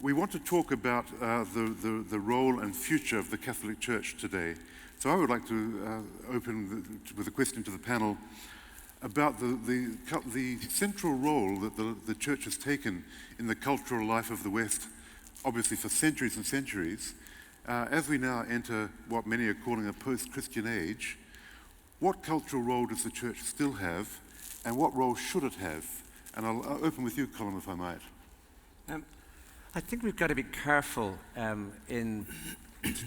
we want to talk about the role and future of the Catholic Church today. So I would like to open with a question to the panel about the central role that the Church has taken in the cultural life of the West, obviously for centuries and centuries. As we now enter what many are calling a post-Christian age, what cultural role does the Church still have, and what role should it have? And I'll open with you, Colm, if I might. I think we've got to be careful in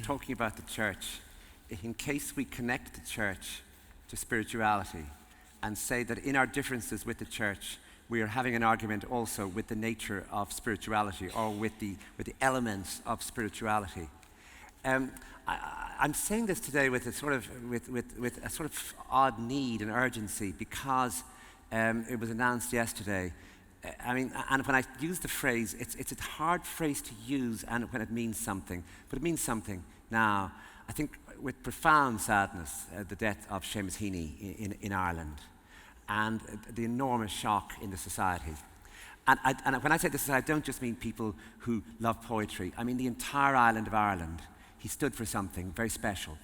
talking about the Church in case we connect the Church to spirituality and say that in our differences with the Church, we are having an argument also with the nature of spirituality or with the elements of spirituality. I'm saying this today with a sort of odd need and urgency because it was announced yesterday. And when I use the phrase, it's a hard phrase to use and when it means something, but it means something now. I think with profound sadness, the death of Seamus Heaney in Ireland and the enormous shock in the society. And when I say the society, I don't just mean people who love poetry. I mean the entire island of Ireland. He stood for something very special.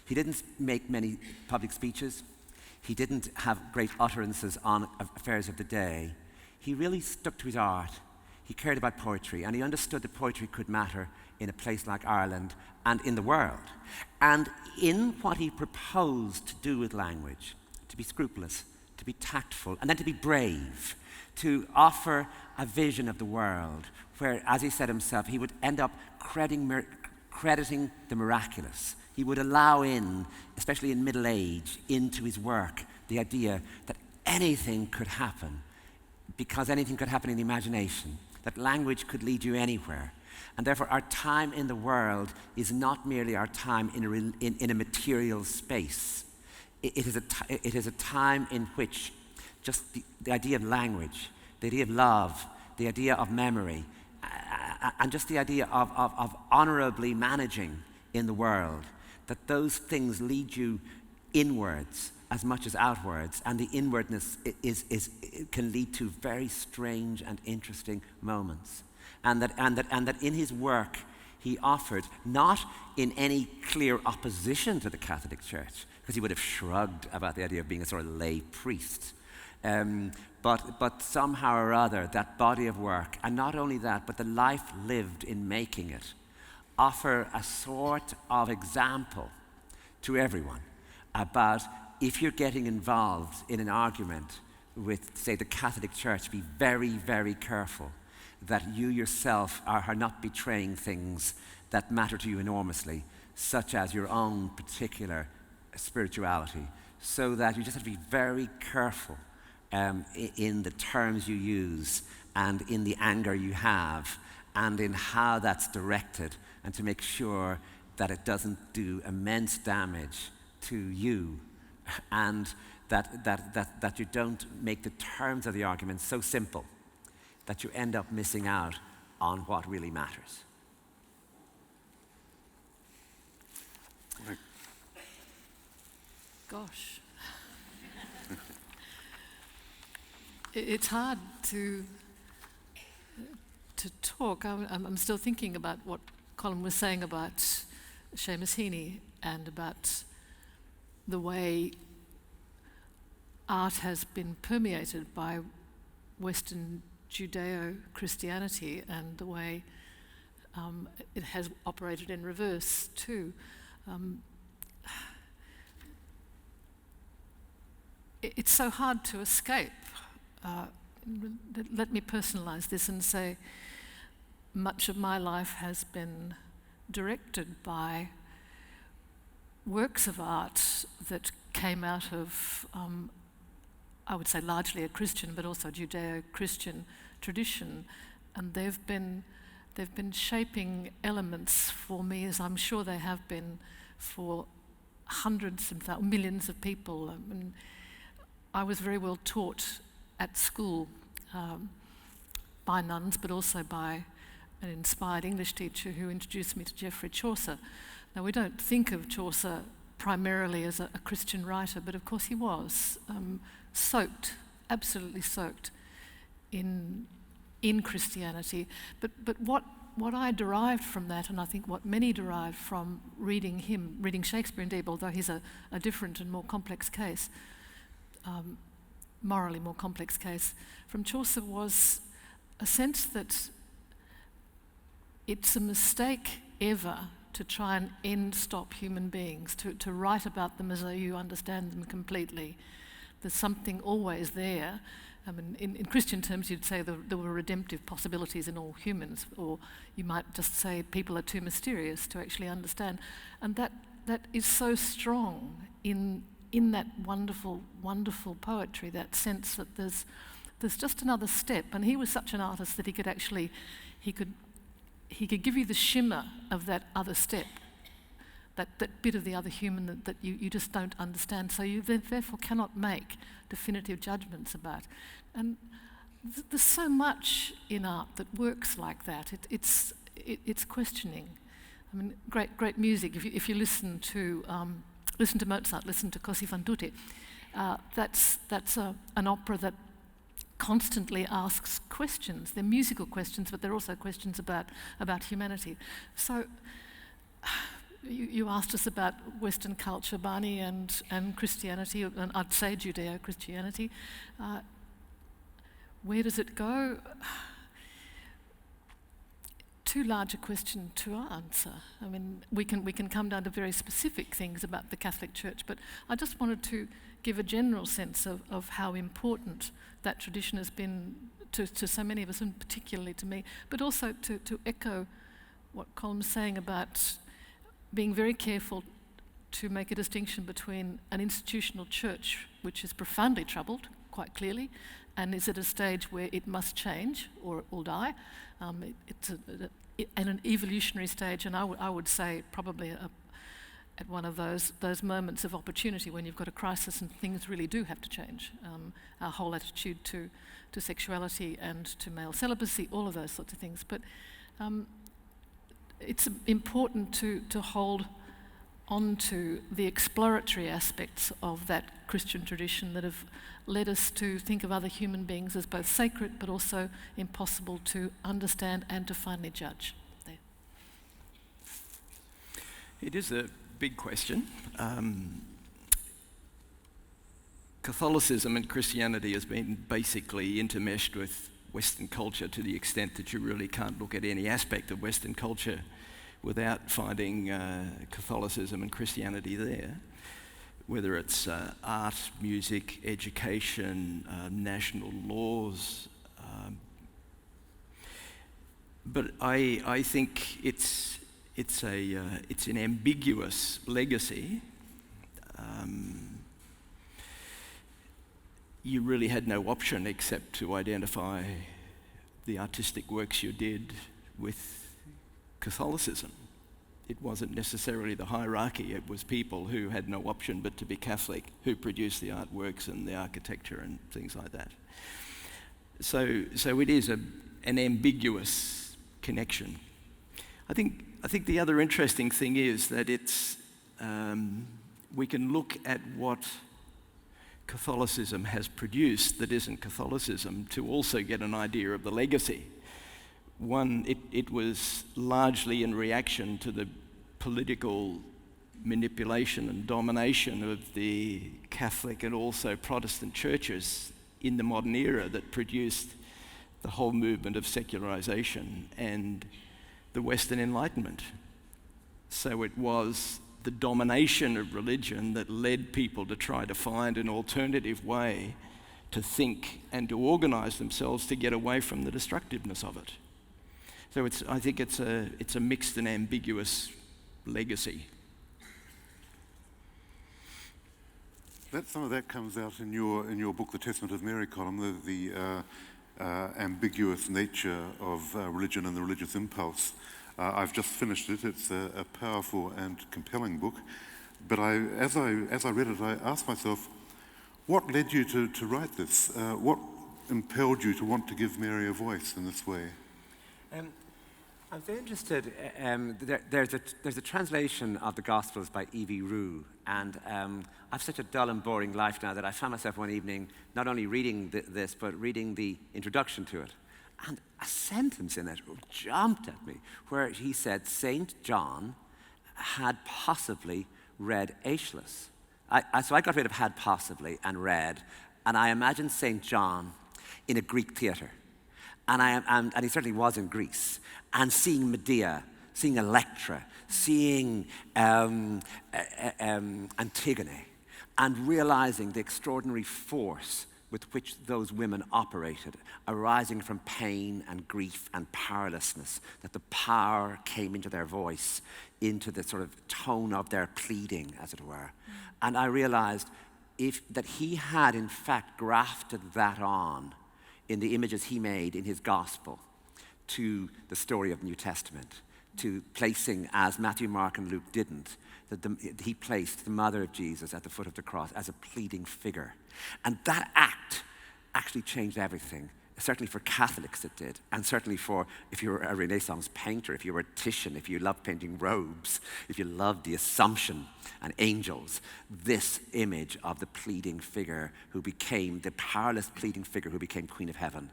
He didn't make many public speeches. He didn't have great utterances on affairs of the day. He really stuck to his art. He cared about poetry, and he understood that poetry could matter in a place like Ireland and in the world. And in what he proposed to do with language, to be scrupulous, to be tactful, and then to be brave, to offer a vision of the world where, as he said himself, he would end up crediting the miraculous. He would allow in, especially in middle age, into his work, the idea that anything could happen because anything could happen in the imagination, that language could lead you anywhere. And therefore, our time in the world is not merely our time in a material space. It is a time in which just the idea of language, the idea of love, the idea of memory, and just the idea of honorably managing in the world, that those things lead you inwards as much as outwards, and the inwardness can lead to very strange and interesting moments. And that in his work he offered, not in any clear opposition to the Catholic Church, because he would have shrugged about the idea of being a sort of lay priest, but somehow or other that body of work, and not only that, but the life lived in making it, offer a sort of example to everyone about if you're getting involved in an argument with, say, the Catholic Church, be very, very careful that you yourself are not betraying things that matter to you enormously, such as your own particular spirituality, so that you just have to be very careful in the terms you use and in the anger you have and in how that's directed, and to make sure that it doesn't do immense damage to you, and that you don't make the terms of the argument so simple that you end up missing out on what really matters. Gosh. It's hard to talk. I'm still thinking about what Colm was saying about Seamus Heaney and about the way art has been permeated by Western Judeo-Christianity and the way it has operated in reverse too. It's so hard to escape. Let me personalize this and say much of my life has been directed by works of art that came out of, I would say largely a Christian, but also Judeo-Christian tradition, and they've been shaping elements for me, as I'm sure they have been for hundreds and millions of people. I was very well taught at school by nuns, but also by an inspired English teacher who introduced me to Geoffrey Chaucer. Now, we don't think of Chaucer primarily as a Christian writer, but of course he was soaked, absolutely soaked in Christianity. But what what I derived from that, and I think what many derived from reading him, reading Shakespeare indeed, although he's a different and more complex case, morally more complex case, from Chaucer was a sense that it's a mistake ever to try and stop human beings, to write about them as though you understand them completely. There's something always there. I mean, in Christian terms, you'd say there were redemptive possibilities in all humans, or you might just say people are too mysterious to actually understand. And that is so strong in that wonderful, wonderful poetry, that sense that there's just another step. And he was such an artist that he could give you the shimmer of that other step, that bit of the other human that you just don't understand. So you therefore cannot make definitive judgments about. And there's so much in art that works like that. It's questioning. I mean, great music. If you listen to Mozart, listen to Così fan tutte, that's an opera that constantly asks questions. They're musical questions, but they're also questions about humanity. So you asked us about Western culture, Barney, and Christianity, and I'd say Judeo-Christianity. Where does it go? Too large a question to answer. I mean, we can come down to very specific things about the Catholic Church, but I just wanted to give a general sense of how important that tradition has been to so many of us, and particularly to me, but also to echo what Colm's saying about being very careful to make a distinction between an institutional church, which is profoundly troubled, quite clearly, and is at a stage where it must change or it will die. It's at an evolutionary stage, and I would say probably at one of those moments of opportunity when you've got a crisis and things really do have to change. Our whole attitude to sexuality and to male celibacy, all of those sorts of things. But it's important to hold on to the exploratory aspects of that Christian tradition that have led us to think of other human beings as both sacred but also impossible to understand and to finally judge. There. It is a big question. Catholicism and Christianity has been basically intermeshed with Western culture to the extent that you really can't look at any aspect of Western culture without finding Catholicism and Christianity there, whether it's art, music, education, national laws. But I think it's an ambiguous legacy. You really had no option except to identify the artistic works you did with Catholicism. It wasn't necessarily the hierarchy, it was people who had no option but to be Catholic, who produced the artworks and the architecture and things like that. So it is an ambiguous connection. I think the other interesting thing is that it's we can look at what Catholicism has produced that isn't Catholicism to also get an idea of the legacy. One, it was largely in reaction to the political manipulation and domination of the Catholic and also Protestant churches in the modern era that produced the whole movement of secularization and the Western Enlightenment. So it was the domination of religion that led people to try to find an alternative way to think and to organize themselves to get away from the destructiveness of it. So I think it's a mixed and ambiguous legacy. Some of that comes out in your book, The Testament of Mary, Colm, the ambiguous nature of religion and the religious impulse. I've just finished it. It's a powerful and compelling book. But as I read it, I asked myself, what led you to write this? What impelled you to want to give Mary a voice in this way? I'm very interested. There's a translation of the Gospels by E.V. Rue, and I've such a dull and boring life now that I found myself one evening not only reading this, but reading the introduction to it. And a sentence in it jumped at me, where he said St. John had possibly read Aeschylus. So I got rid of had possibly and read, and I imagined St. John in a Greek theatre. And he certainly was in Greece, and seeing Medea, seeing Electra, seeing Antigone, and realizing the extraordinary force with which those women operated, arising from pain and grief and powerlessness, that the power came into their voice, into the sort of tone of their pleading, as it were. And I realized that he had, in fact, grafted that on in the images he made in his gospel to the story of the New Testament, to placing, as Matthew, Mark, and Luke didn't, that he placed the mother of Jesus at the foot of the cross as a pleading figure. And that act actually changed everything. Certainly for Catholics it did, and certainly for, if you were a Renaissance painter, if you were a Titian, if you loved painting robes, if you loved the Assumption and angels, this image of the pleading figure who became, the powerless pleading figure who became Queen of Heaven,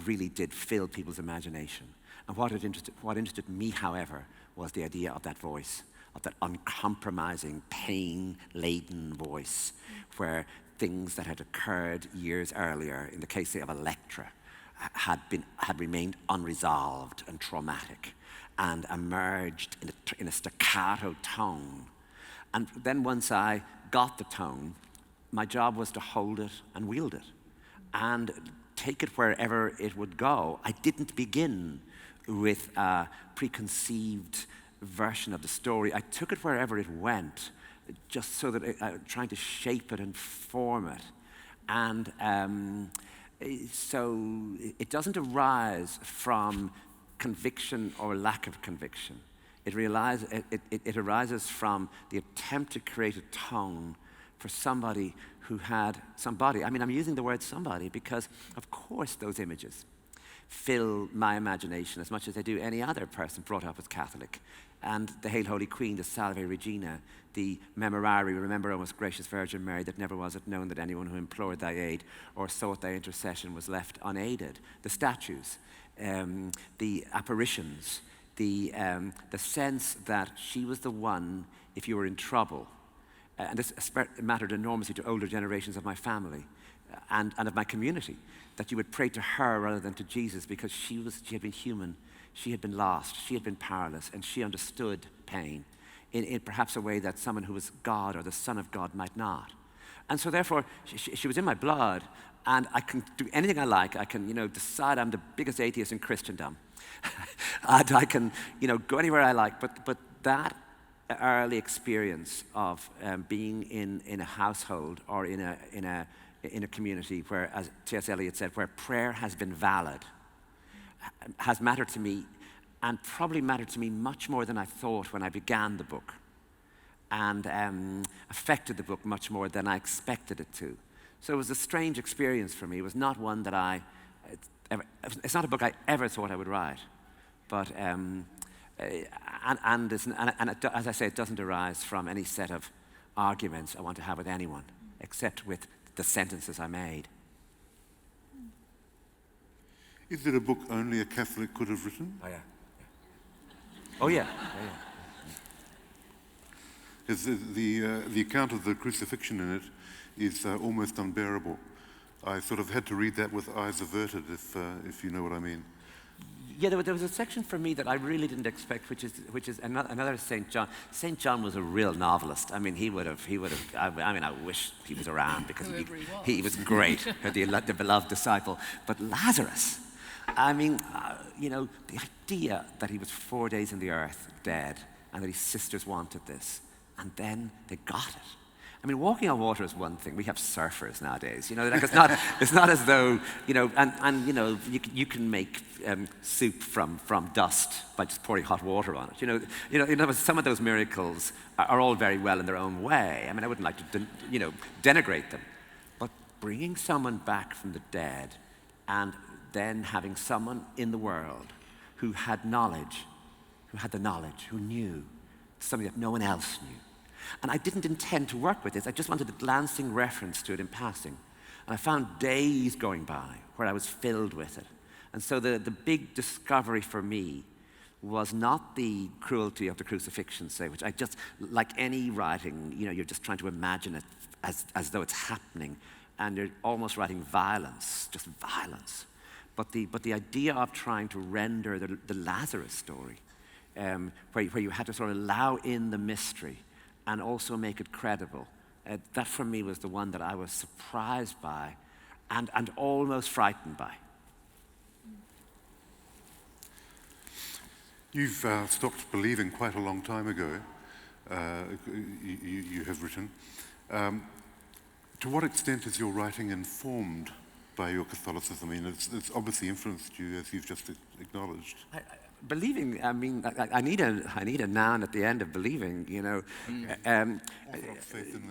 really did fill people's imagination. And what interested me, however, was the idea of that voice, of that uncompromising, pain-laden voice, where things that had occurred years earlier, in the case of Electra, had remained unresolved and traumatic, and emerged in a staccato tone. And then once I got the tone, my job was to hold it and wield it, and take it wherever it would go. I didn't begin with a preconceived version of the story. I took it wherever it went, just so that trying to shape it and form it. And so it doesn't arise from conviction or lack of conviction. It arises from the attempt to create a tone for somebody who had somebody. I mean, I'm using the word somebody because, of course, those images fill my imagination as much as they do any other person brought up as Catholic. And the Hail Holy Queen, the Salve Regina, the Memorare, remember, O most gracious Virgin Mary, that never was it known that anyone who implored thy aid or sought thy intercession was left unaided. The statues, the apparitions, the sense that she was the one if you were in trouble. And this mattered enormously to older generations of my family and of my community, that you would pray to her rather than to Jesus, because she had been human, she had been lost, she had been powerless, and she understood pain in perhaps a way that someone who was God or the Son of God might not. And so therefore, she was in my blood, and I can do anything I like. I can, decide I'm the biggest atheist in Christendom. And I can, go anywhere I like, but that early experience of being in a household or in a community where, as T.S. Eliot said, where prayer has been valid, has mattered to me, and probably mattered to me much more than I thought when I began the book, and affected the book much more than I expected it to. So it was a strange experience for me. It was not one that it's not a book I ever thought I would write, but as I say, it doesn't arise from any set of arguments I want to have with anyone, except with the sentences I made. Is it a book only a Catholic could have written? Oh, yeah. Oh, yeah. Because the account of the crucifixion in it is almost unbearable. I sort of had to read that with eyes averted, if you know what I mean. Yeah, there was a section for me that I really didn't expect, which is another St. John. St. John was a real novelist. I mean, he would have. I wish he was around, because he was great, the beloved disciple. But Lazarus, I mean, the idea that he was 4 days in the earth, dead, and that his sisters wanted this, and then they got it. I mean, walking on water is one thing. We have surfers nowadays. It's not as though, you can make soup from dust by just pouring hot water on it. Some of those miracles are all very well in their own way. I mean, I wouldn't like to, denigrate them. But bringing someone back from the dead, and then having someone in the world who had knowledge, who knew something that no one else knew. And I didn't intend to work with this. I just wanted a glancing reference to it in passing. And I found days going by where I was filled with it. And so the big discovery for me was not the cruelty of the crucifixion, say, which I just, like any writing, you're just trying to imagine it as though it's happening, and you're almost writing violence, just violence. But the idea of trying to render the Lazarus story, where you had to sort of allow in the mystery and also make it credible, that for me was the one that I was surprised by and almost frightened by. You've stopped believing quite a long time ago, you have written. To what extent is your writing informed by your Catholicism? I mean, it's obviously influenced you, as you've just acknowledged. Believing, I mean, I need a noun at the end of believing, Orthodox faith in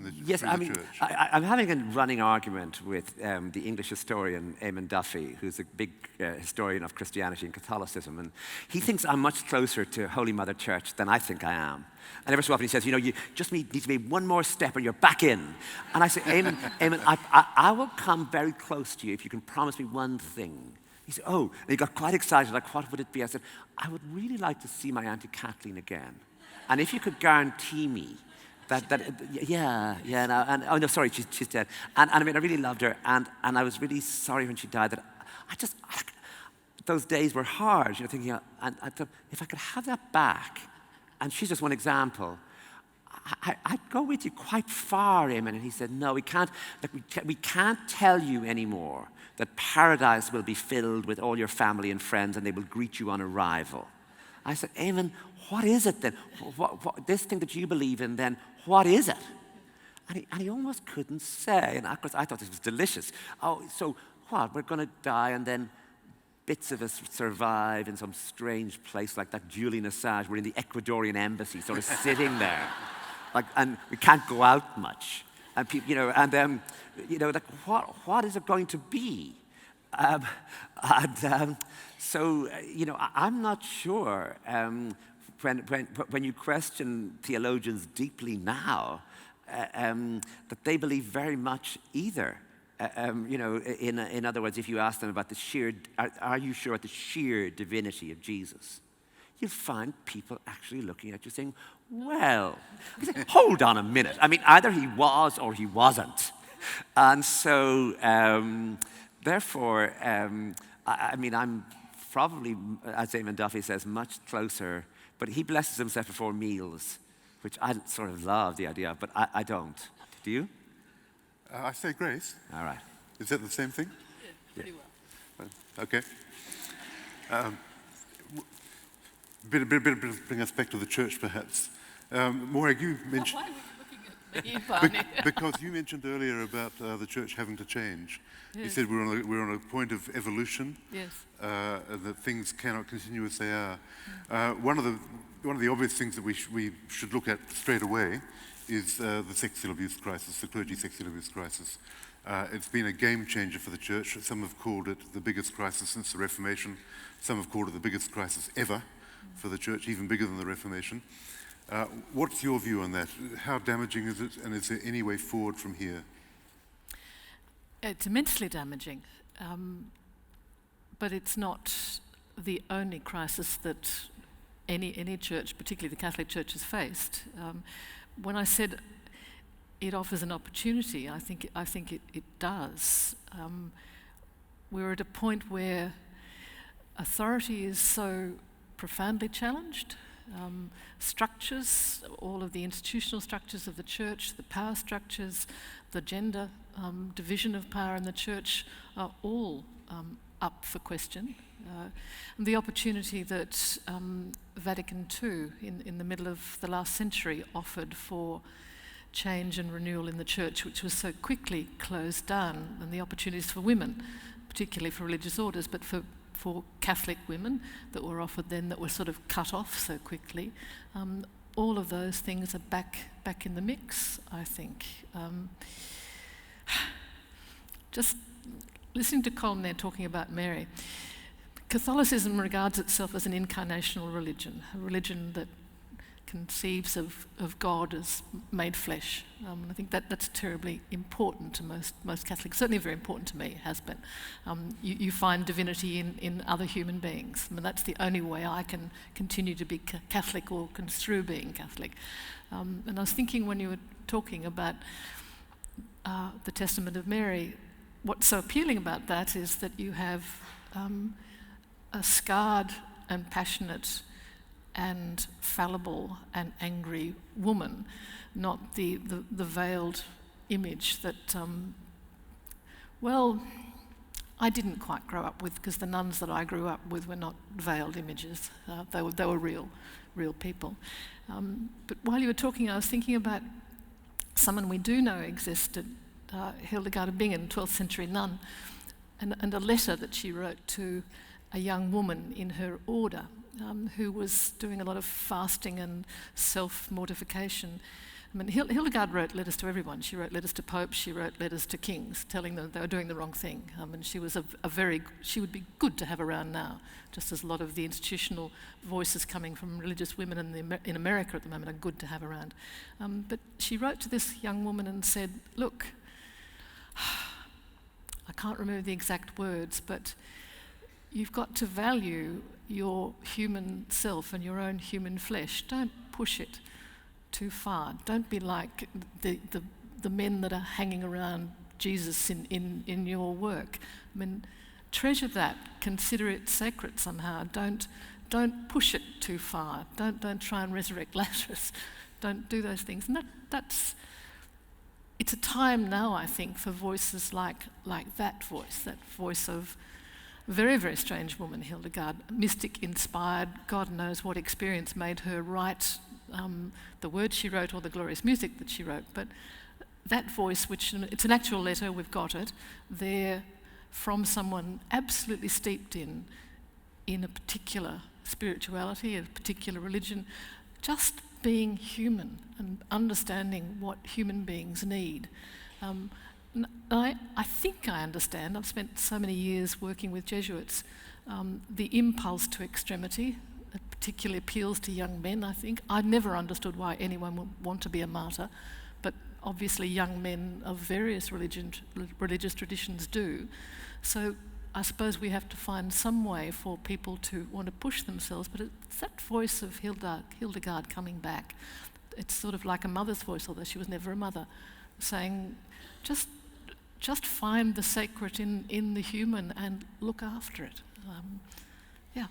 the yes, through I the mean, church. I'm having a running argument with the English historian Eamon Duffy, who's a big historian of Christianity and Catholicism, and he thinks I'm much closer to Holy Mother Church than I think I am. And every so often he says, you just need to be one more step and you're back in. And I say, Eamon, I will come very close to you if you can promise me one thing. He said, oh, and he got quite excited, like, what would it be? I said, I would really like to see my Auntie Kathleen again. And if you could guarantee me oh no, sorry, she's dead. And I mean, I really loved her, and I was really sorry when she died that those days were hard, thinking, and I thought, if I could have that back, and she's just one example, I'd go with you quite far, Eamon. And he said, no, we can't tell you anymore that paradise will be filled with all your family and friends and they will greet you on arrival. I said, Eamon, what is it then? What, this thing that you believe in then, what is it? And he almost couldn't say. And of course, I thought this was delicious. Oh, so what? We're going to die and then bits of us survive in some strange place like that Julian Assange. We're in the Ecuadorian embassy, sort of sitting there. And we can't go out much. And people, what is it going to be? So, I'm not sure when you question theologians deeply now, that they believe very much either. In other words, if you ask them about are you sure about the sheer divinity of Jesus? You'll find people actually looking at you saying, well, hold on a minute. I mean, either he was or he wasn't. And so, therefore, I'm probably, as Eamon Duffy says, much closer, but he blesses himself before meals, which I sort of love the idea of, but I don't. Do you? I say grace. All right. Is that the same thing? Yeah, pretty well. Okay. Bring us back to the church, perhaps. Morag, you mentioned... Why are we looking at me, Barney? Because you mentioned earlier about the church having to change. Yes. You said we're on a point of evolution. Yes. That things cannot continue as they are. One of the obvious things that we should look at straight away is the sexual abuse crisis, the clergy sexual abuse crisis. It's been a game changer for the church. Some have called it the biggest crisis since the Reformation. Some have called it the biggest crisis ever for the church, even bigger than the Reformation. What's your view on that? How damaging is it, and is there any way forward from here? It's immensely damaging, but it's not the only crisis that any church, particularly the Catholic Church, has faced. When I said it offers an opportunity, I think it does. We're at a point where authority is so profoundly challenged. Structures, all of the institutional structures of the church, the power structures, the gender division of power in the church are all up for question. And the opportunity that Vatican II, in the middle of the last century, offered for change and renewal in the church, which was so quickly closed down, and the opportunities for women, particularly for religious orders, but for Catholic women that were offered then that were sort of cut off so quickly, all of those things are back in the mix, I think. Just listening to Colm there talking about Mary, Catholicism regards itself as an incarnational religion, a religion that conceives of God as made flesh. I think that's terribly important to most Catholics, certainly very important to me, it has been. You find divinity in other human beings. I mean, that's the only way I can continue to be Catholic or construe being Catholic. And I was thinking when you were talking about the Testament of Mary, what's so appealing about that is that you have a scarred and passionate and fallible and angry woman, not the veiled image that, I didn't quite grow up with, because the nuns that I grew up with were not veiled images. They were real people. But while you were talking, I was thinking about someone we do know existed, Hildegard of Bingen, 12th century nun, and a letter that she wrote to a young woman in her order who was doing a lot of fasting and self-mortification. I mean, Hildegard wrote letters to everyone. She wrote letters to popes, she wrote letters to kings, telling them they were doing the wrong thing. And she was she would be good to have around now, just as a lot of the institutional voices coming from religious women in America at the moment are good to have around. But she wrote to this young woman and said, look, I can't remember the exact words, but you've got to value your human self and your own human flesh. Don't push it too far. Don't be like the men that are hanging around Jesus in your work. I mean, treasure that. Consider it sacred somehow. Don't push it too far. Don't try and resurrect Lazarus. Don't do those things. And that's it's a time now, I think, for voices like that voice of a very, very strange woman, Hildegard, mystic-inspired. God knows what experience made her write the words she wrote or the glorious music that she wrote. But that voice, which it's an actual letter, we've got it, there from someone absolutely steeped in a particular spirituality, a particular religion, just being human and understanding what human beings need. I think I understand. I've spent so many years working with Jesuits. The impulse to extremity, it particularly appeals to young men, I think. I never understood why anyone would want to be a martyr, but obviously young men of various religious traditions do. So I suppose we have to find some way for people to want to push themselves, but it's that voice of Hildegard coming back. It's sort of like a mother's voice, although she was never a mother, saying, just find the sacred in the human and look after it. Yeah.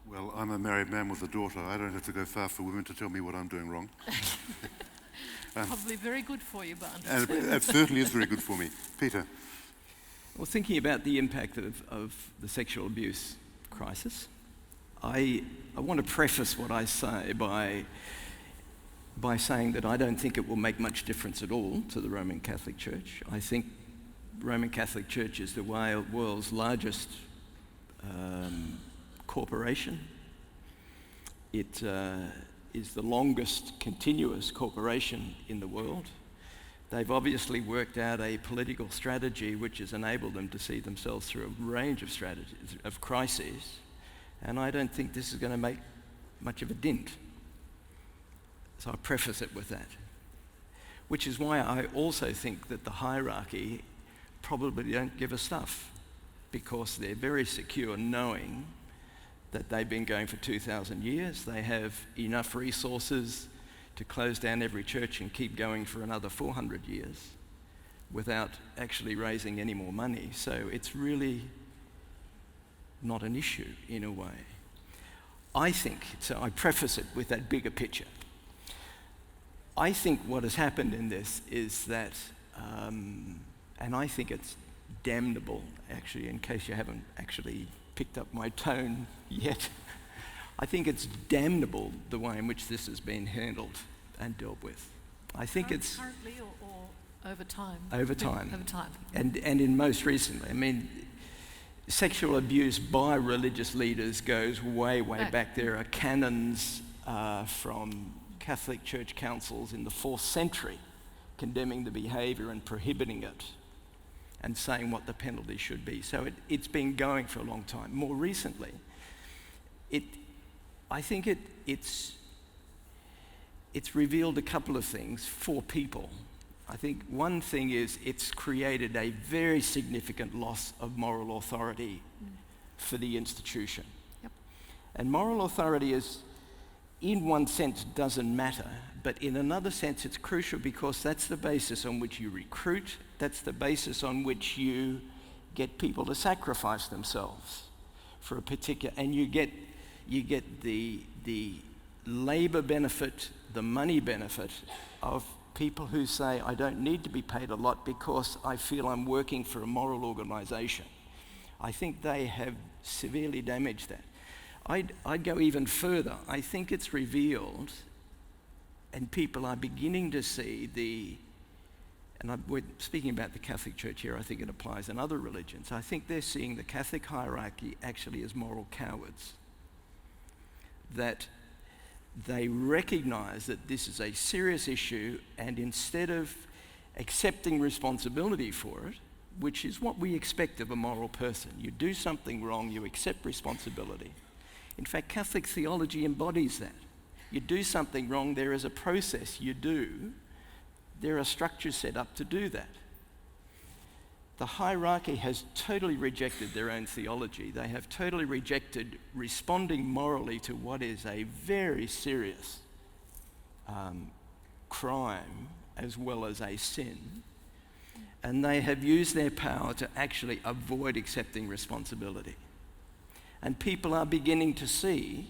Well, I'm a married man with a daughter. I don't have to go far for women to tell me what I'm doing wrong. Probably very good for you, Barnes. And it certainly is very good for me. Peter. Well, thinking about the impact of the sexual abuse crisis, I want to preface what I say by saying that I don't think it will make much difference at all to the Roman Catholic Church. I think Roman Catholic Church is the world's largest corporation. It is the longest continuous corporation in the world. They've obviously worked out a political strategy which has enabled them to see themselves through a range of strategies, of crises, and I don't think this is going to make much of a dent. So I preface it with that. Which is why I also think that the hierarchy probably don't give a stuff, because they're very secure knowing that they've been going for 2,000 years. They have enough resources to close down every church and keep going for another 400 years without actually raising any more money. So it's really not an issue in a way. I think, so I preface it with that bigger picture. I think what has happened in this is that, and I think it's damnable, actually, in case you haven't actually picked up my tone yet, I think it's damnable the way in which this has been handled and dealt with. I think it's... Currently or over time? Over time. Over time. And in most recently. I mean, sexual abuse by religious leaders goes way back. There are canons from Catholic church councils in the 4th century condemning the behaviour and prohibiting it and saying what the penalty should be. So it's been going for a long time. More recently, I think it's it's revealed a couple of things for people. I think one thing is it's created a very significant loss of moral authority for the institution. Yep. And moral authority is, in one sense, doesn't matter, but in another sense it's crucial because that's the basis on which you recruit, that's the basis on which you get people to sacrifice themselves for a particular, and you get the labor benefit, the money benefit of people who say, I don't need to be paid a lot because I feel I'm working for a moral organisation. I think they have severely damaged that. I'd go even further. I think it's revealed, and people are beginning to see we're speaking about the Catholic Church here, I think it applies in other religions. I think they're seeing the Catholic hierarchy actually as moral cowards. That they recognise that this is a serious issue, and instead of accepting responsibility for it, which is what we expect of a moral person, you do something wrong, you accept responsibility. In fact, Catholic theology embodies that. You do something wrong, there is a process you do, there are structures set up to do that. The hierarchy has totally rejected their own theology. They have totally rejected responding morally to what is a very serious crime as well as a sin. And they have used their power to actually avoid accepting responsibility. And people are beginning to see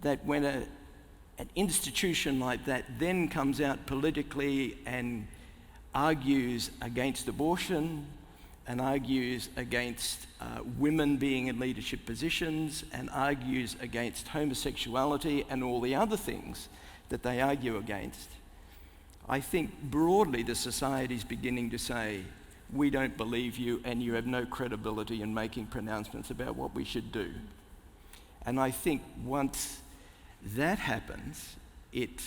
that when an institution like that then comes out politically and argues against abortion, and argues against women being in leadership positions, and argues against homosexuality and all the other things that they argue against, I think broadly the society is beginning to say, we don't believe you and you have no credibility in making pronouncements about what we should do. And I think once that happens, it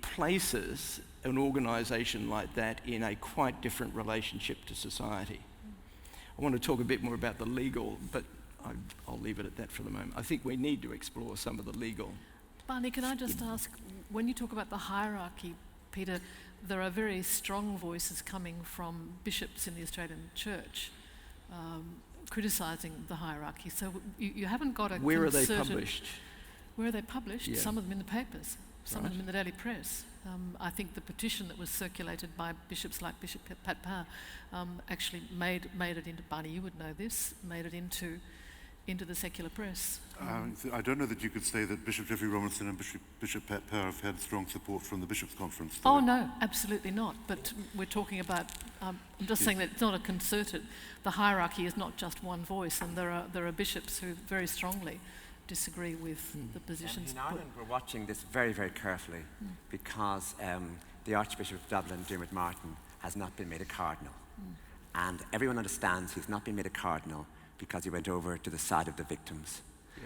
places an organisation like that in a quite different relationship to society. I want to talk a bit more about the legal, but I'll leave it at that for the moment. I think we need to explore some of the legal. Barney, can I just ask, when you talk about the hierarchy, Peter, there are very strong voices coming from bishops in the Australian Church criticising the hierarchy. So you haven't got a Where are they published? Where are they published? Yeah. Some of them in the papers, some of them in the daily press. I think the petition that was circulated by bishops like Bishop Papal actually made it into, Barney, you would know this, made it into the secular press. I don't know that you could say that Bishop Jeffrey Robinson and Bishop Papal have had strong support from the Bishops' Conference. Oh no, absolutely not. But we're talking about, I'm just saying that it's not a concerted, the hierarchy is not just one voice, and there are bishops who very strongly disagree with the positions. In Ireland, we're watching this very, very carefully because the Archbishop of Dublin, Dermot Martin, has not been made a cardinal. And everyone understands he's not been made a cardinal because he went over to the side of the victims.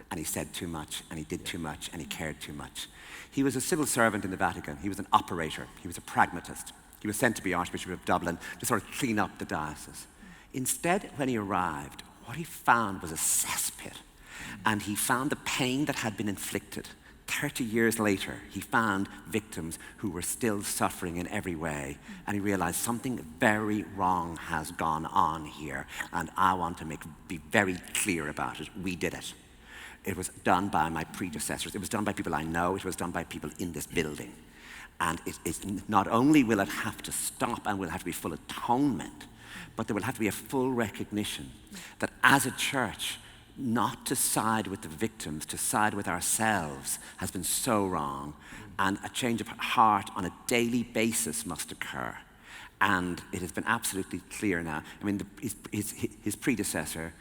And he said too much, and he did too much, and he cared too much. He was a civil servant in the Vatican. He was an operator. He was a pragmatist. He was sent to be Archbishop of Dublin to sort of clean up the diocese. Instead, when he arrived, what he found was a cesspit. And he found the pain that had been inflicted. 30 years later, he found victims who were still suffering in every way. And he realized something very wrong has gone on here. And I want to be very clear about it. We did it. It was done by my predecessors. It was done by people I know. It was done by people in this building. And it's not only will it have to stop and will have to be full atonement, but there will have to be a full recognition that as a church, not to side with the victims, to side with ourselves has been so wrong, and a change of heart on a daily basis must occur. And it has been absolutely clear now. I mean, his predecessor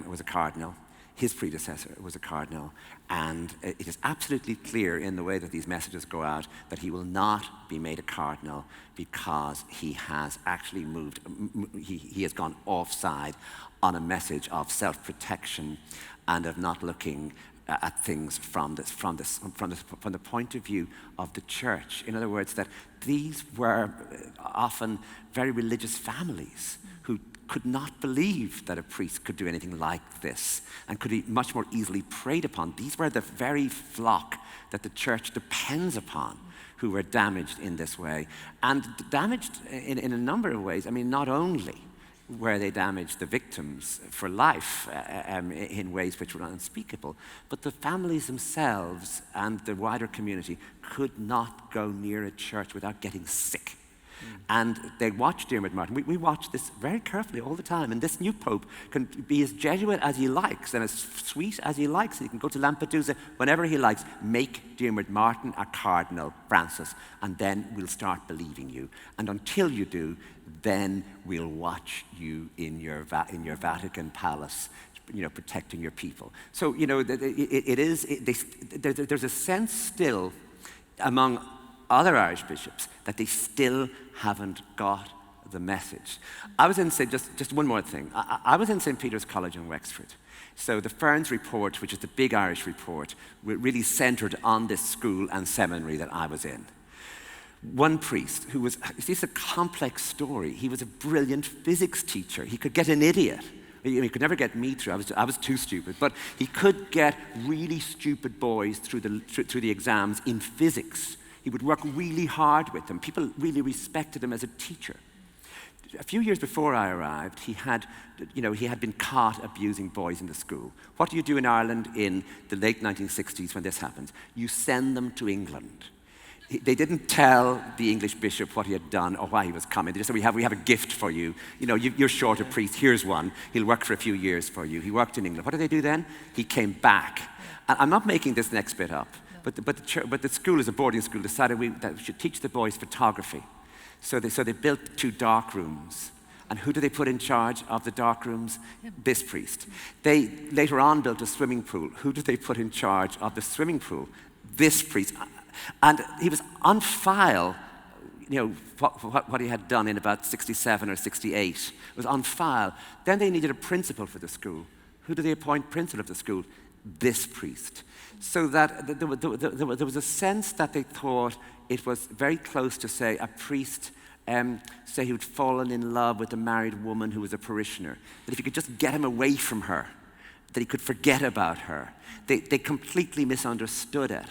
was a cardinal. His predecessor was a cardinal, and it is absolutely clear in the way that these messages go out that he will not be made a cardinal because he has actually he has gone offside on a message of self-protection and of not looking at things from the point of view of the church. In other words, that these were often very religious families who could not believe that a priest could do anything like this and could be much more easily preyed upon. These were the very flock that the church depends upon who were damaged in this way. And damaged in a number of ways. I mean, not only were they damaged, the victims for life in ways which were unspeakable, but the families themselves and the wider community could not go near a church without getting sick. And they watched Diarmuid Martin. We watch this very carefully all the time. And this new pope can be as Jesuit as he likes and as sweet as he likes. He can go to Lampedusa whenever he likes. Make Diarmuid Martin a Cardinal Francis, and then we'll start believing you. And until you do, then we'll watch you in your Vatican palace, protecting your people. So, there's a sense still among other Irish bishops that they still haven't got the message. I was in just one more thing. I was in St. Peter's College in Wexford. So the Ferns report, which is the big Irish report, really centred on this school and seminary that I was in. One priest who was, it's a complex story. He was a brilliant physics teacher. He could get an idiot. He could never get me through. I was too stupid. But he could get really stupid boys through the exams in physics. He would work really hard with them. People really respected him as a teacher. A few years before I arrived, he had been caught abusing boys in the school. What do you do in Ireland in the late 1960s when this happens? You send them to England. They didn't tell the English bishop what he had done or why he was coming. They just said, we have a gift for you. You're short a priest. Here's one. He'll work for a few years for you. He worked in England. What did they do then? He came back. And I'm not making this next bit up. But the school, as a boarding school, decided that we should teach the boys photography. So they built 2 dark rooms. And who do they put in charge of the dark rooms? This priest. They later on built a swimming pool. Who did they put in charge of the swimming pool? This priest. And he was on file, what he had done in about 67 or 68 was on file. Then they needed a principal for the school. Who do they appoint principal of the school? This priest. So that there was a sense that they thought it was very close to, say, a priest, say he had fallen in love with a married woman who was a parishioner, that if you could just get him away from her, that he could forget about her. They completely misunderstood it.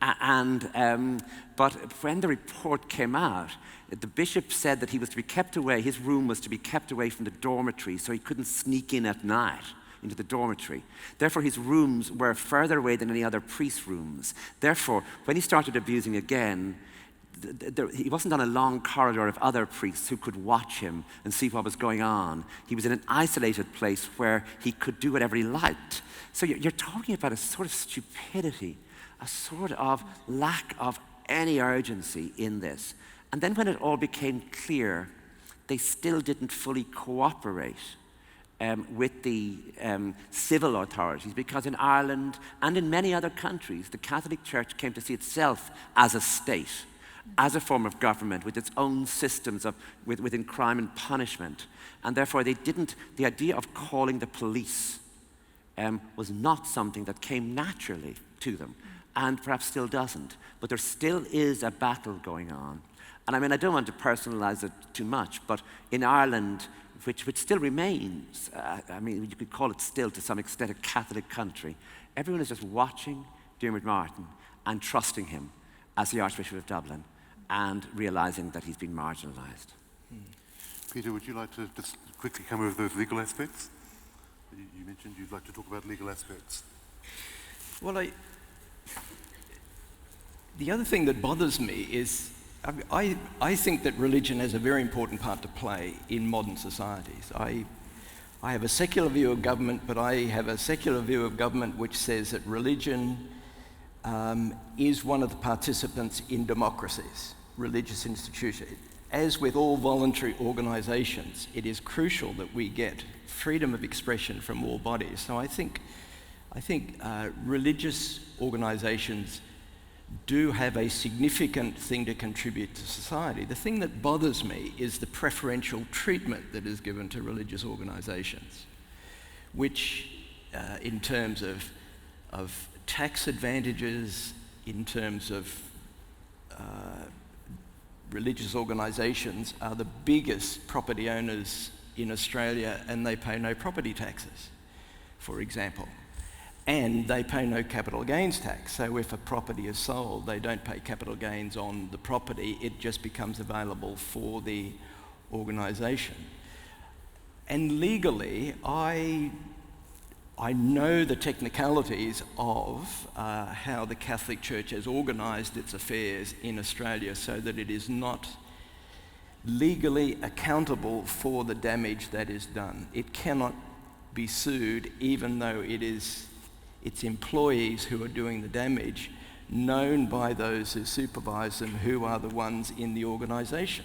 But when the report came out, the bishop said that he was to be kept away, his room was to be kept away from the dormitory so he couldn't sneak in at night into the dormitory. Therefore, his rooms were further away than any other priest's rooms. Therefore, when he started abusing again, he wasn't on a long corridor of other priests who could watch him and see what was going on. He was in an isolated place where he could do whatever he liked. So you're talking about a sort of stupidity, a sort of lack of any urgency in this. And then when it all became clear, they still didn't fully cooperate with the civil authorities, because in Ireland and in many other countries, the Catholic Church came to see itself as a state, as a form of government with its own systems within crime and punishment. And therefore the idea of calling the police was not something that came naturally to them, and perhaps still doesn't. But there still is a battle going on. And I mean, I don't want to personalize it too much, but in Ireland, which still remains, I mean, you could call it still to some extent a Catholic country, everyone is just watching Diarmuid Martin and trusting him as the Archbishop of Dublin and realizing that he's been marginalized. Peter, would you like to just quickly come over those legal aspects? You mentioned you'd like to talk about legal aspects. Well, the other thing that bothers me is I think that religion has a very important part to play in modern societies. I have a secular view of government, but I have a secular view of government which says that religion is one of the participants in democracies, religious institutions. As with all voluntary organisations, it is crucial that we get freedom of expression from all bodies. So I think religious organisations do have a significant thing to contribute to society. The thing that bothers me is the preferential treatment that is given to religious organisations, which in terms of tax advantages in terms of religious organisations are the biggest property owners in Australia, and they pay no property taxes, for example. And they pay no capital gains tax. So if a property is sold, they don't pay capital gains on the property. It just becomes available for the organisation. And legally, I know the technicalities of how the Catholic Church has organised its affairs in Australia so that it is not legally accountable for the damage that is done. It cannot be sued even though it is its employees who are doing the damage, known by those who supervise them, who are the ones in the organisation.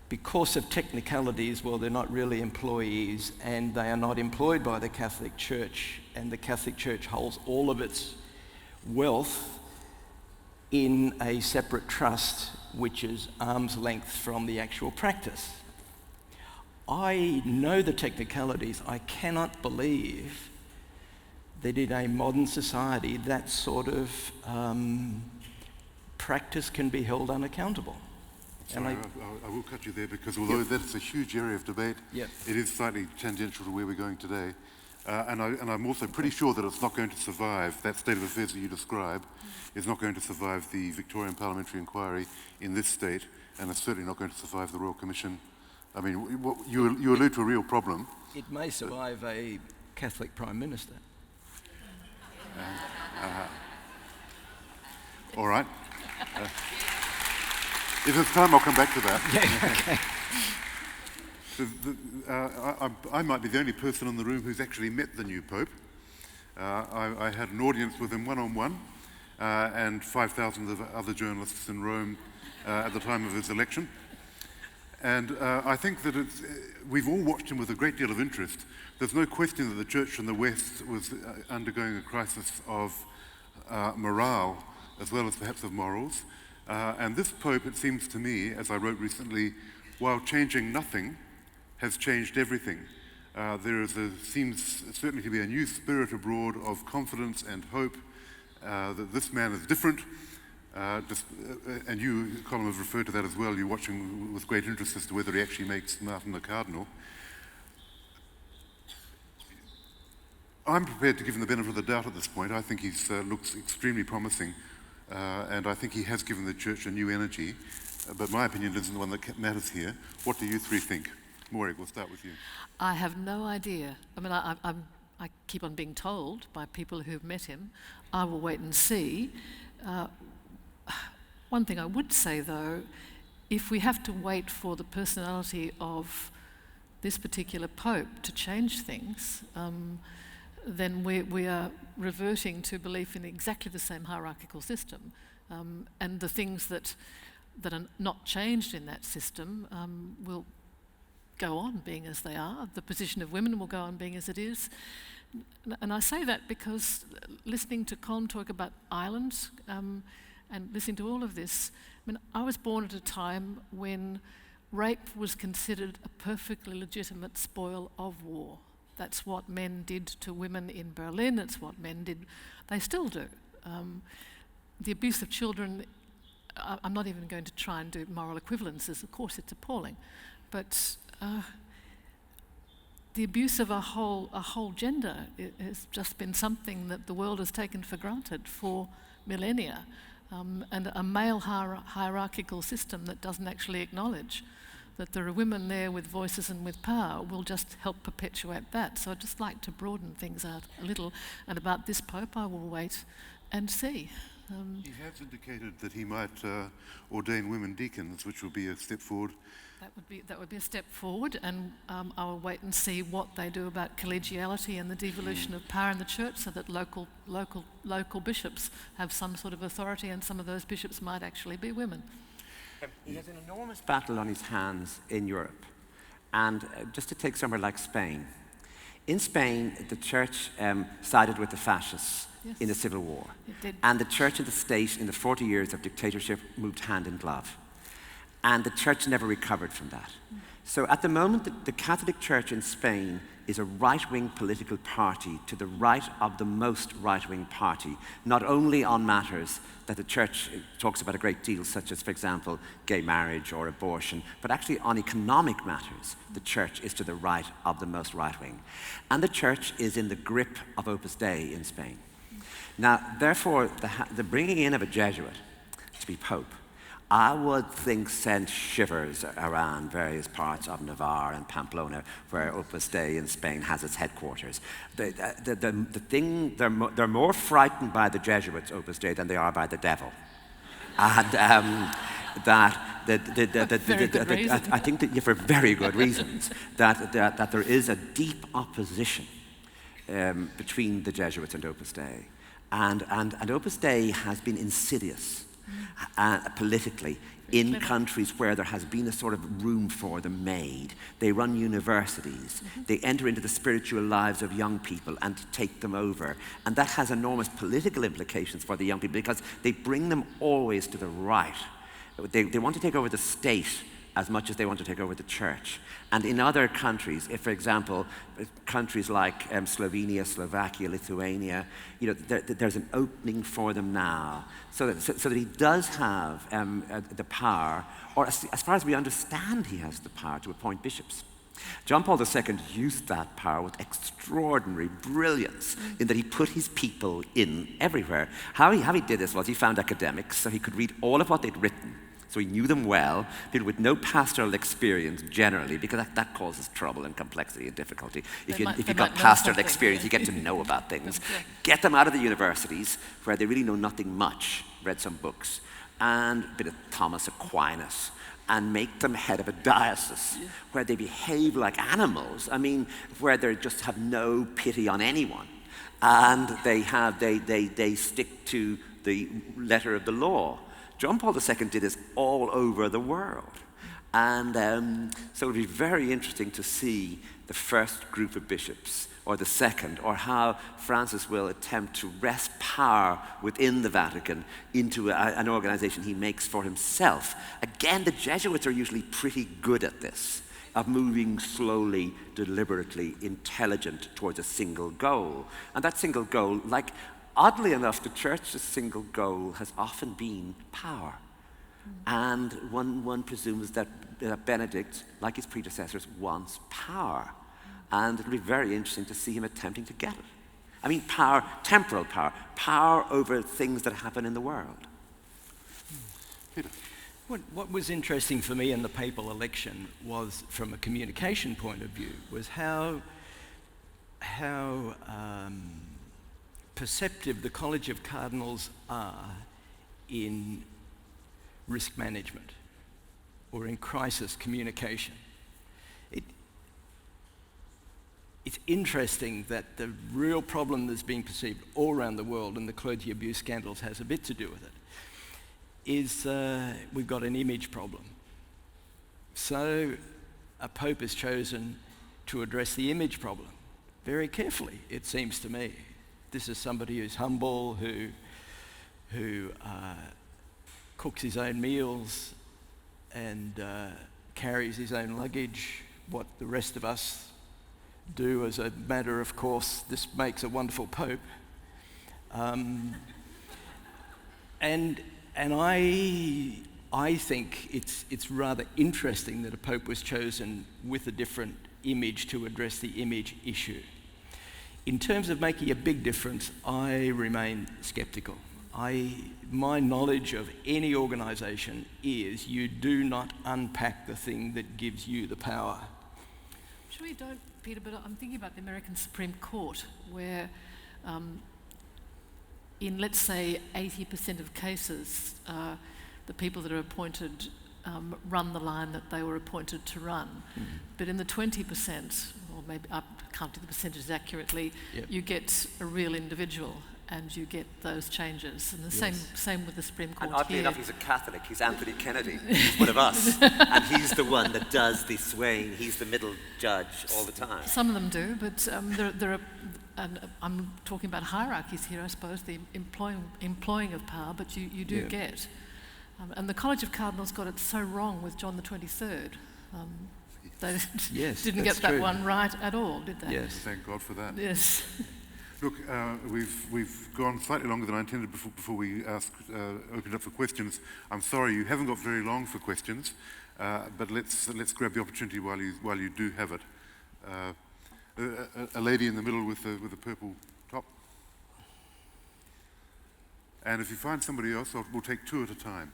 Because of technicalities, well, they're not really employees and they are not employed by the Catholic Church, and the Catholic Church holds all of its wealth in a separate trust which is arm's length from the actual practice. I know the technicalities. I cannot believe that in a modern society that sort of practice can be held unaccountable. Sorry, I will cut you there because although that's a huge area of debate, it is slightly tangential to where we're going today. And I'm also pretty sure that it's not going to survive, that state of affairs that you describe is not going to survive the Victorian Parliamentary Inquiry in this state, and it's certainly not going to survive the Royal Commission. I mean, you allude to a real problem. It may survive a Catholic Prime Minister. All right. If there's time, I'll come back to that. I might be the only person in the room who's actually met the new Pope. I had an audience with him one-on-one, and 5,000 of other journalists in Rome at the time of his election. And I think that we've all watched him with a great deal of interest. There's no question that the Church in the West was undergoing a crisis of morale as well as perhaps of morals. And this Pope, it seems to me, as I wrote recently, while changing nothing, has changed everything. There seems certainly to be a new spirit abroad of confidence and hope that this man is different. And you, Colm, have referred to that as well. You're watching with great interest as to whether he actually makes Martin a cardinal. I'm prepared to give him the benefit of the doubt at this point. I think he looks extremely promising, and I think he has given the Church a new energy. But my opinion isn't the one that matters here. What do you three think? Morag, we'll start with you. I have no idea. I mean, I keep on being told by people who've met him. I will wait and see. One thing I would say, though, if we have to wait for the personality of this particular Pope to change things, then we are reverting to belief in exactly the same hierarchical system. And the things that are not changed in that system will go on being as they are. The position of women will go on being as it is. And I say that because listening to Colm talk about Ireland and listening to all of this, I mean, I was born at a time when rape was considered a perfectly legitimate spoil of war. That's what men did to women in Berlin. It's what men did. They still do. The abuse of children, I'm not even going to try and do moral equivalences. Of course, it's appalling. But the abuse of a whole gender has just been something that the world has taken for granted for millennia. And a male hierarchical system that doesn't actually acknowledge that there are women there with voices and with power will just help perpetuate that. So I'd just like to broaden things out a little. And about this Pope, I will wait and see. He has indicated that he might ordain women deacons, which would be a step forward. That would be a step forward, and I will wait and see what they do about collegiality and the devolution of power in the Church, so that local bishops have some sort of authority, and some of those bishops might actually be women. He has an enormous battle on his hands in Europe, and just to take somewhere like Spain. In Spain, the Church sided with the fascists in the Civil War, and the Church and the state in the 40 years of dictatorship moved hand in glove. And the Church never recovered from that. So at the moment, the Catholic Church in Spain is a right-wing political party to the right of the most right-wing party, not only on matters that the church talks about a great deal, such as, for example, gay marriage or abortion, but actually on economic matters, the church is to the right of the most right-wing. And the church is in the grip of Opus Dei in Spain. Now, therefore, the bringing in of a Jesuit to be Pope, I would think sent shivers around various parts of Navarre and Pamplona, where Opus Dei in Spain has its headquarters. The thing, they're more frightened by the Jesuits, Opus Dei, than they are by the devil. And I think that for very good reasons, that there is a deep opposition between the Jesuits and Opus Dei. And Opus Dei has been insidious politically in countries where there has been a sort of room for them made. They run universities. They enter into the spiritual lives of young people and take them over. And that has enormous political implications for the young people because they bring them always to the right. They want to take over the state as much as they want to take over the church. And in other countries, if, for example, countries like Slovenia, Slovakia, Lithuania, there's an opening for them now, so that he does have the power, or as far as we understand, he has the power to appoint bishops. John Paul II used that power with extraordinary brilliance in that he put his people in everywhere. How he did this was he found academics, so he could read all of what they'd written. So he knew them well, people with no pastoral experience generally, because that causes trouble and complexity and difficulty. If you've got pastoral experience, you get to know about things. Get them out of the universities where they really know nothing much, read some books, and a bit of Thomas Aquinas, and make them head of a diocese where they behave like animals. I mean, where they just have no pity on anyone. And they stick to the letter of the law. John Paul II did this all over the world. And so it would be very interesting to see the first group of bishops, or the second, or how Francis will attempt to wrest power within the Vatican into an organization he makes for himself. Again, the Jesuits are usually pretty good at this, of moving slowly, deliberately, intelligent towards a single goal. And that single goal, oddly enough, the church's single goal has often been power. And one presumes that Benedict, like his predecessors, wants power. And it'll be very interesting to see him attempting to get it. I mean, power, temporal power, power over things that happen in the world. Peter. What was interesting for me in the papal election was, from a communication point of view, was how perceptive the College of Cardinals are in risk management or in crisis communication. It's interesting that the real problem that's being perceived all around the world, and the clergy abuse scandals has a bit to do with it, is we've got an image problem. So a pope is chosen to address the image problem very carefully, it seems to me. This is somebody who's humble, who cooks his own meals and carries his own luggage, what the rest of us do as a matter of course. This makes a wonderful pope. And I think it's rather interesting that a pope was chosen with a different image to address the image issue. In terms of making a big difference, I remain skeptical. My knowledge of any organisation is you do not unpack the thing that gives you the power. Sure you don't, Peter, but I'm thinking about the American Supreme Court, where in, let's say, 80% of cases, the people that are appointed run the line that they were appointed to run. But in the 20%, or maybe I can't do the percentages accurately, you get a real individual and you get those changes. And the same with the Supreme Court. And oddly here. enough, he's a Catholic. He's Anthony Kennedy. He's one of us. And he's the one that does the swaying. He's the middle judge all the time. Some of them do, but there are, and I'm talking about hierarchies here, I suppose, the employing of power, but you do get. And the College of Cardinals got it so wrong with John the 23rd. They Yes, didn't get that's that true. one right at all, did they? Yes. Thank God for that. Yes. Look, we've gone slightly longer than I intended before we opened up for questions. I'm sorry you haven't got very long for questions, but let's grab the opportunity while you do have it. A lady in the middle with a purple top. And if you find somebody else, we'll take two at a time.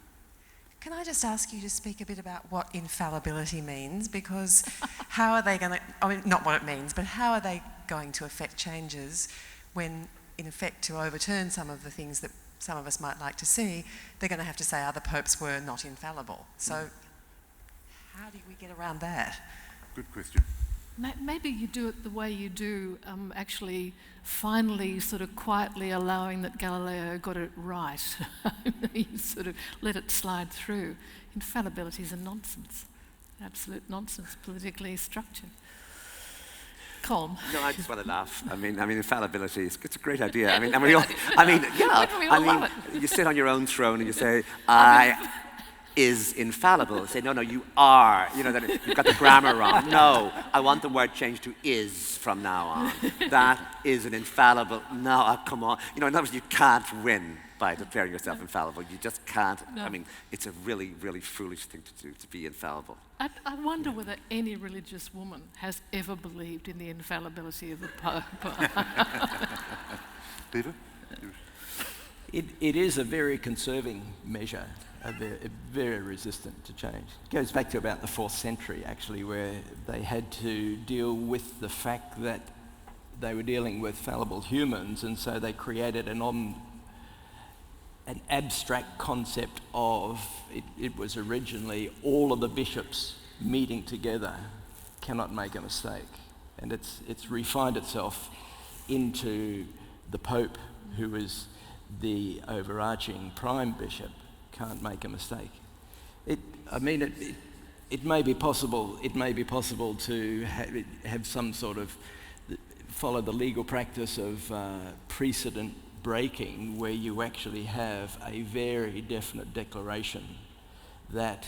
Can I just ask you to speak a bit about what infallibility means? Because how are they going to, I mean, not what it means, but how are they going to affect changes when, in effect, to overturn some of the things that some of us might like to see, they're going to have to say other popes were not infallible. So how do we get around that? Good question. Maybe you do it the way you do, actually finally sort of quietly allowing that Galileo got it right. You sort of let it slide through. Infallibility is a nonsense, absolute nonsense, politically structured. Colm. No, I just want to laugh. I mean, infallibility, it's a great idea. I mean, We all love it. You sit on your own throne and you say, I is infallible. Say, no, you are. You know, that you've got the grammar wrong. No, I want the word changed to is from now on. That is an infallible. No, come on. You know, in other words, you can't win by declaring yourself infallible. You just can't. No. I mean, it's a really, really foolish thing to do, to be infallible. I wonder whether any religious woman has ever believed in the infallibility of the Pope. Peter? It is a very conserving measure, very resistant to change. It goes back to about the 4th century, actually, where they had to deal with the fact that they were dealing with fallible humans, and so they created an abstract concept of, it was originally all of the bishops meeting together cannot make a mistake. And it's refined itself into the Pope, who is the overarching prime bishop, can't make a mistake. It may be possible to have some sort of follow the legal practice of precedent breaking, where you actually have a very definite declaration that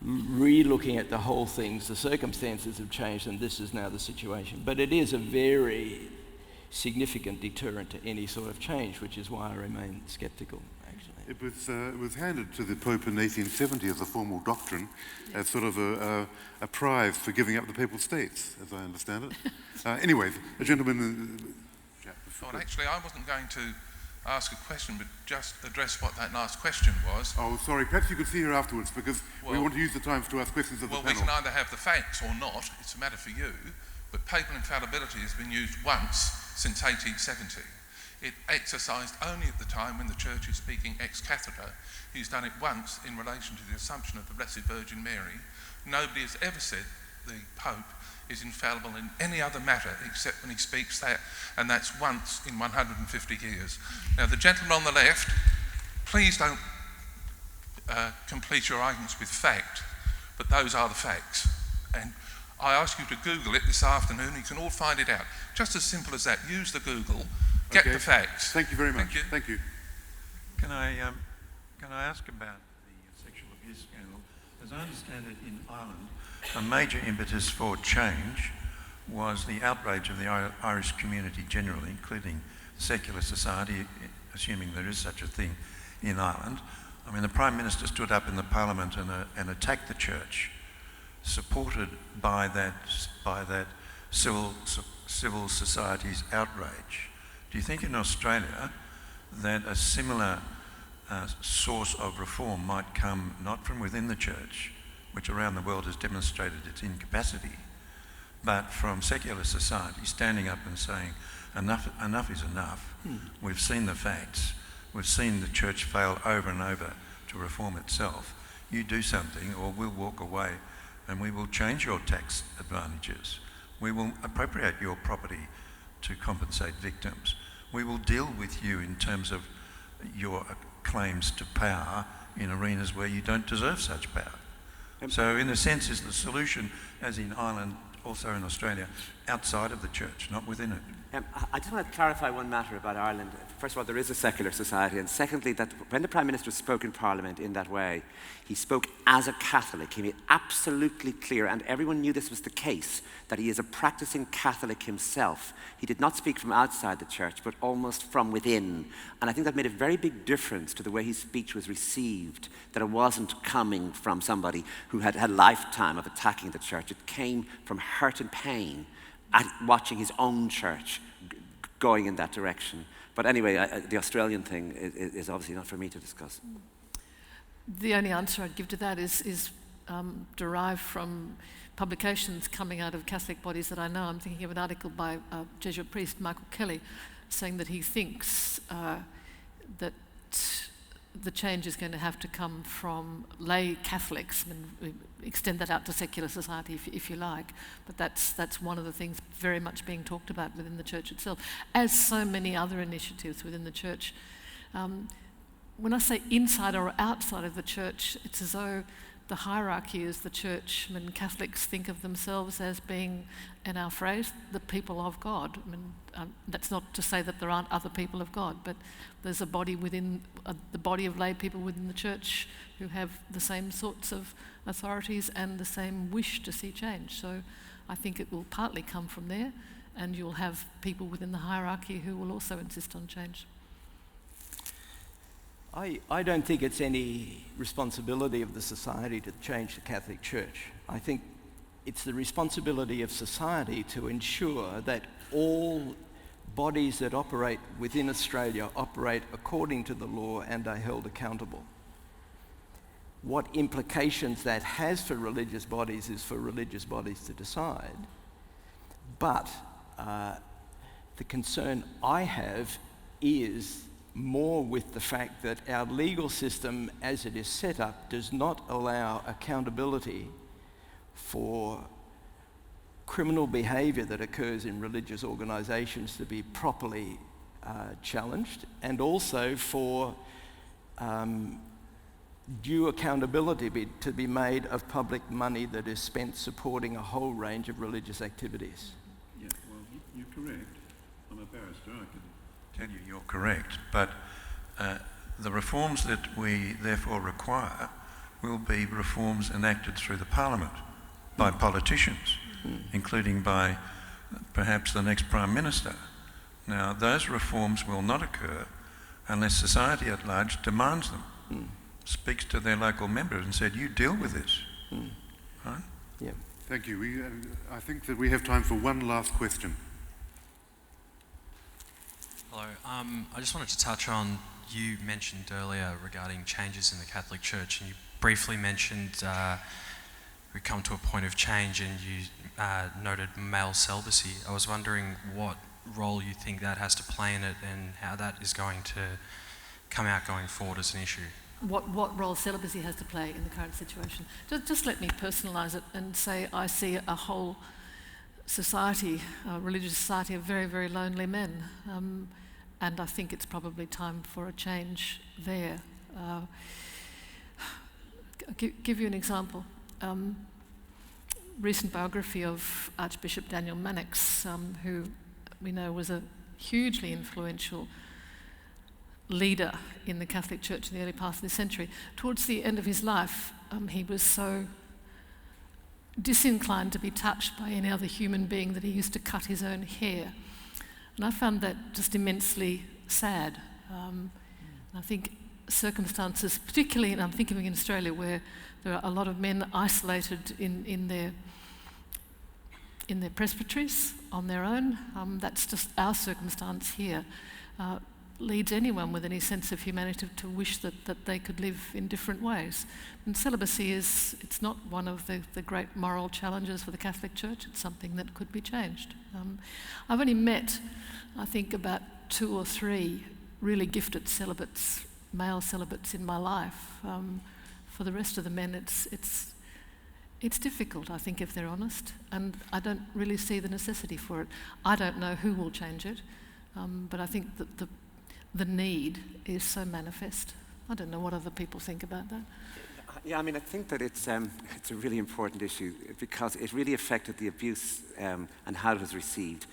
re-looking at the whole things, the circumstances have changed and this is now the situation. But it is a very significant deterrent to any sort of change, which is why I remain sceptical, actually. It was handed to the Pope in 1870 as a formal doctrine, as sort of a prize for giving up the Papal States, as I understand it. Anyway, a gentleman... Well, actually, I wasn't going to ask a question, but just address what that last question was. Oh, sorry, perhaps you could see her afterwards, because we want to use the time to ask questions of the panel. Well, we can either have the facts or not, it's a matter for you, but papal infallibility has been used once since 1870. It exercised only at the time when the Church is speaking ex cathedra. He's done it once in relation to the Assumption of the Blessed Virgin Mary. Nobody has ever said the Pope is infallible in any other matter except when he speaks that, and that's once in 150 years. Now, the gentleman on the left, please don't complete your arguments with fact, but those are the facts. And I ask you to Google it this afternoon. You can all find it out. Just as simple as that. Use the Google. Get the facts. Thank you very much. Thank you. Can I ask about the sexual abuse scandal? As I understand it, in Ireland, a major impetus for change was the outrage of the Irish community generally, including secular society, assuming there is such a thing in Ireland. I mean, the Prime Minister stood up in the Parliament and attacked the Church, supported by that civil society's outrage. Do you think in Australia that a similar source of reform might come not from within the Church, which around the world has demonstrated its incapacity, but from secular society standing up and saying, enough is enough. We've seen the facts. We've seen the Church fail over and over to reform itself. You do something or we'll walk away and we will change your tax advantages. We will appropriate your property to compensate victims. We will deal with you in terms of your claims to power in arenas where you don't deserve such power. So in a sense, is the solution, as in Ireland, also in Australia, outside of the church, not within it. I just want to clarify one matter about Ireland. First of all, there is a secular society, and secondly, that when the Prime Minister spoke in Parliament in that way, he spoke as a Catholic. He made absolutely clear, and everyone knew this was the case, that he is a practicing Catholic himself. He did not speak from outside the church, but almost from within. And I think that made a very big difference to the way his speech was received, that it wasn't coming from somebody who had had a lifetime of attacking the church. It came from hurt and pain at watching his own church going in that direction. But anyway, the Australian thing is obviously not for me to discuss. The only answer I'd give to that is derived from publications coming out of Catholic bodies that I know. I'm thinking of an article by Jesuit priest Michael Kelly saying that he thinks that the change is going to have to come from lay Catholics, and extend that out to secular society if you like, but that's one of the things very much being talked about within the church itself, as so many other initiatives within the church. When I say inside or outside of the church, it's as though the hierarchy is the church. I mean, Catholics think of themselves as being, in our phrase, the people of God. I mean, that's not to say that there aren't other people of God, but there's a body within, the body of lay people within the church who have the same sorts of authorities and the same wish to see change. So I think it will partly come from there, and you'll have people within the hierarchy who will also insist on change. I don't think it's any responsibility of the society to change the Catholic Church. I think it's the responsibility of society to ensure that all bodies that operate within Australia operate according to the law and are held accountable. What implications that has for religious bodies is for religious bodies to decide. But the concern I have is more with the fact that our legal system as it is set up does not allow accountability for criminal behaviour that occurs in religious organisations to be properly challenged, and also for due accountability to be made of public money that is spent supporting a whole range of religious activities. Yeah, well, you're correct. I'm a barrister, I can tell you you're correct, but the reforms that we therefore require will be reforms enacted through the Parliament by politicians, including by perhaps the next Prime Minister. Now, those reforms will not occur unless society at large demands them, speaks to their local members and said, you deal with this. Right? Yeah. Thank you. I think that we have time for one last question. Hello. I just wanted to touch on, you mentioned earlier regarding changes in the Catholic Church, and you briefly mentioned we come to a point of change, and you noted male celibacy. I was wondering what role you think that has to play in it, and how that is going to come out going forward as an issue. What role celibacy has to play in the current situation. Just let me personalise it and say I see a whole society, a religious society of very, very lonely men. And I think it's probably time for a change there. I'll give you an example. Recent biography of Archbishop Daniel Mannix, who we know was a hugely influential leader in the Catholic Church in the early part of the century. Towards the end of his life, he was so disinclined to be touched by any other human being that he used to cut his own hair. And I found that just immensely sad. I think circumstances, particularly, and I'm thinking in Australia, where there are a lot of men isolated in their presbyteries on their own, that's just our circumstance here, leads anyone with any sense of humanity to wish that they could live in different ways. And celibacy it's not one of the great moral challenges for the Catholic Church. It's something that could be changed. I've only met, I think, about 2 or 3 really gifted celibates, male celibates in my life. For the rest of the men, it's difficult, I think, if they're honest, and I don't really see the necessity for it. I don't know who will change it, but I think that the need is so manifest. I don't know what other people think about that. Yeah, I mean, I think that it's a really important issue because it really affected the abuse and how it was received.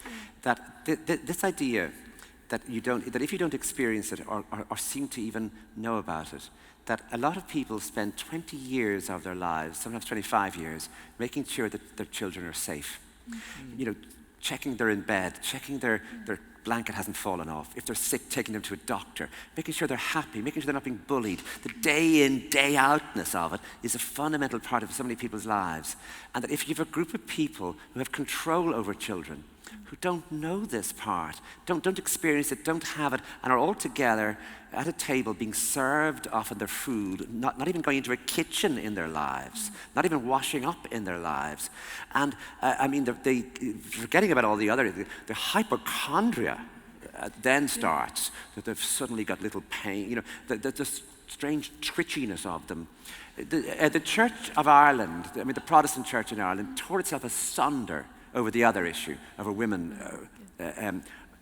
That this idea that if you don't experience it or seem to even know about it, that a lot of people spend 20 years of their lives, sometimes 25 years, making sure that their children are safe. You know, checking they're in bed, checking their blanket hasn't fallen off. If they're sick, taking them to a doctor, making sure they're happy, making sure they're not being bullied. The day in, day outness of it is a fundamental part of so many people's lives. And that if you have a group of people who have control over children, who don't know this part, don't experience it, don't have it, and are all together at a table being served often their food, not even going into a kitchen in their lives, not even washing up in their lives. And I mean, forgetting about all the other, the hypochondria then starts, that they've suddenly got little pain, you know, the strange twitchiness of them. The Church of Ireland, I mean, the Protestant Church in Ireland, tore itself asunder over the other issue, over women,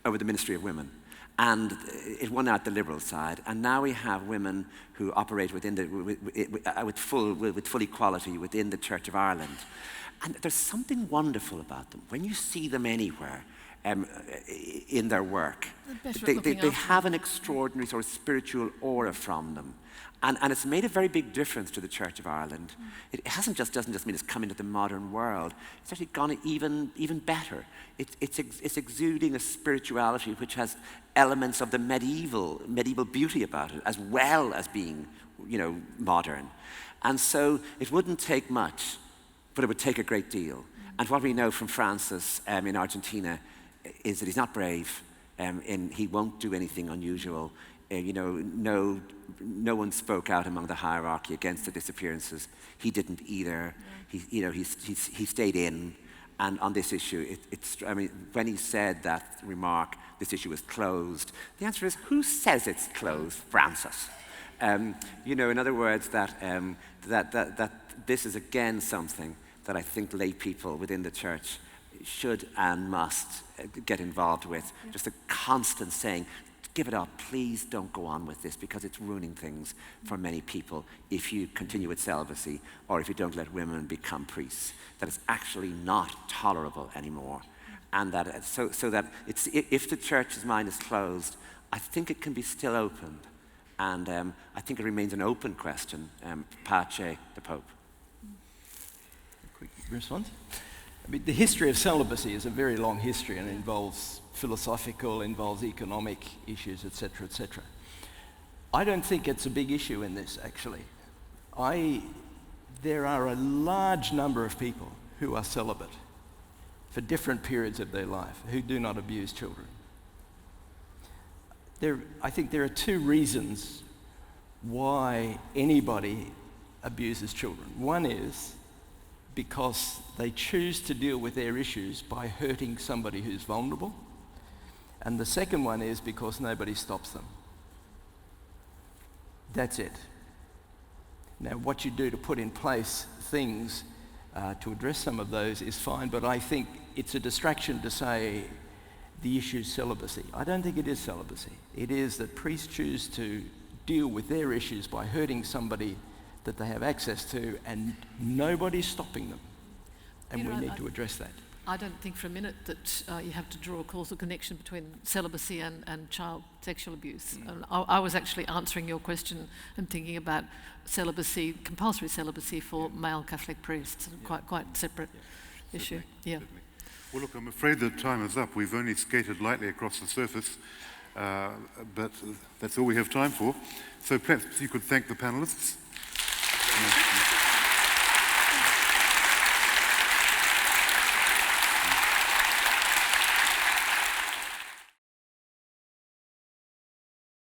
over the ministry of women. And it won out the liberal side. And now we have women who operate within with full equality within the Church of Ireland. And there's something wonderful about them. When you see them anywhere in their work, they have an extraordinary sort of spiritual aura from them. And it's made a very big difference to the Church of Ireland. It doesn't just mean it's come into the modern world. It's actually gone even better. It's exuding a spirituality which has elements of the medieval beauty about it, as well as being, you know, modern. And so it wouldn't take much, but it would take a great deal. And what we know from Francis in Argentina is that he's not brave, and he won't do anything unusual. You know, no one spoke out among the hierarchy against the disappearances. He didn't either. He stayed in, and on this issue, I mean, when he said that remark, this issue was closed. The answer is, who says it's closed? Francis. You know, in other words, that this is again something that I think lay people within the church should and must get involved with. Just a constant saying, give it up, please don't go on with this because it's ruining things for many people if you continue with celibacy or if you don't let women become priests. That it's actually not tolerable anymore. And that so that it's, if the church's mind is closed, I think it can be still opened. And I think it remains an open question, Pace, the Pope. A quick response? I mean, the history of celibacy is a very long history and it involves philosophical, involves economic issues, etc., etc. I don't think it's a big issue in this, actually. There are a large number of people who are celibate for different periods of their life who do not abuse children. I think there are two reasons why anybody abuses children. One is because they choose to deal with their issues by hurting somebody who's vulnerable. And the second one is because nobody stops them. That's it. Now, what you do to put in place things to address some of those is fine, but I think it's a distraction to say the issue is celibacy. I don't think it is celibacy. It is that priests choose to deal with their issues by hurting somebody that they have access to, and nobody's stopping them. And we need to address that. I don't think for a minute that you have to draw a causal connection between celibacy and child sexual abuse. I was actually answering your question and thinking about celibacy, compulsory celibacy for male Catholic priests, quite separate issue. Yeah. Well, look, I'm afraid that time is up. We've only skated lightly across the surface, but that's all we have time for. So perhaps you could thank the panelists.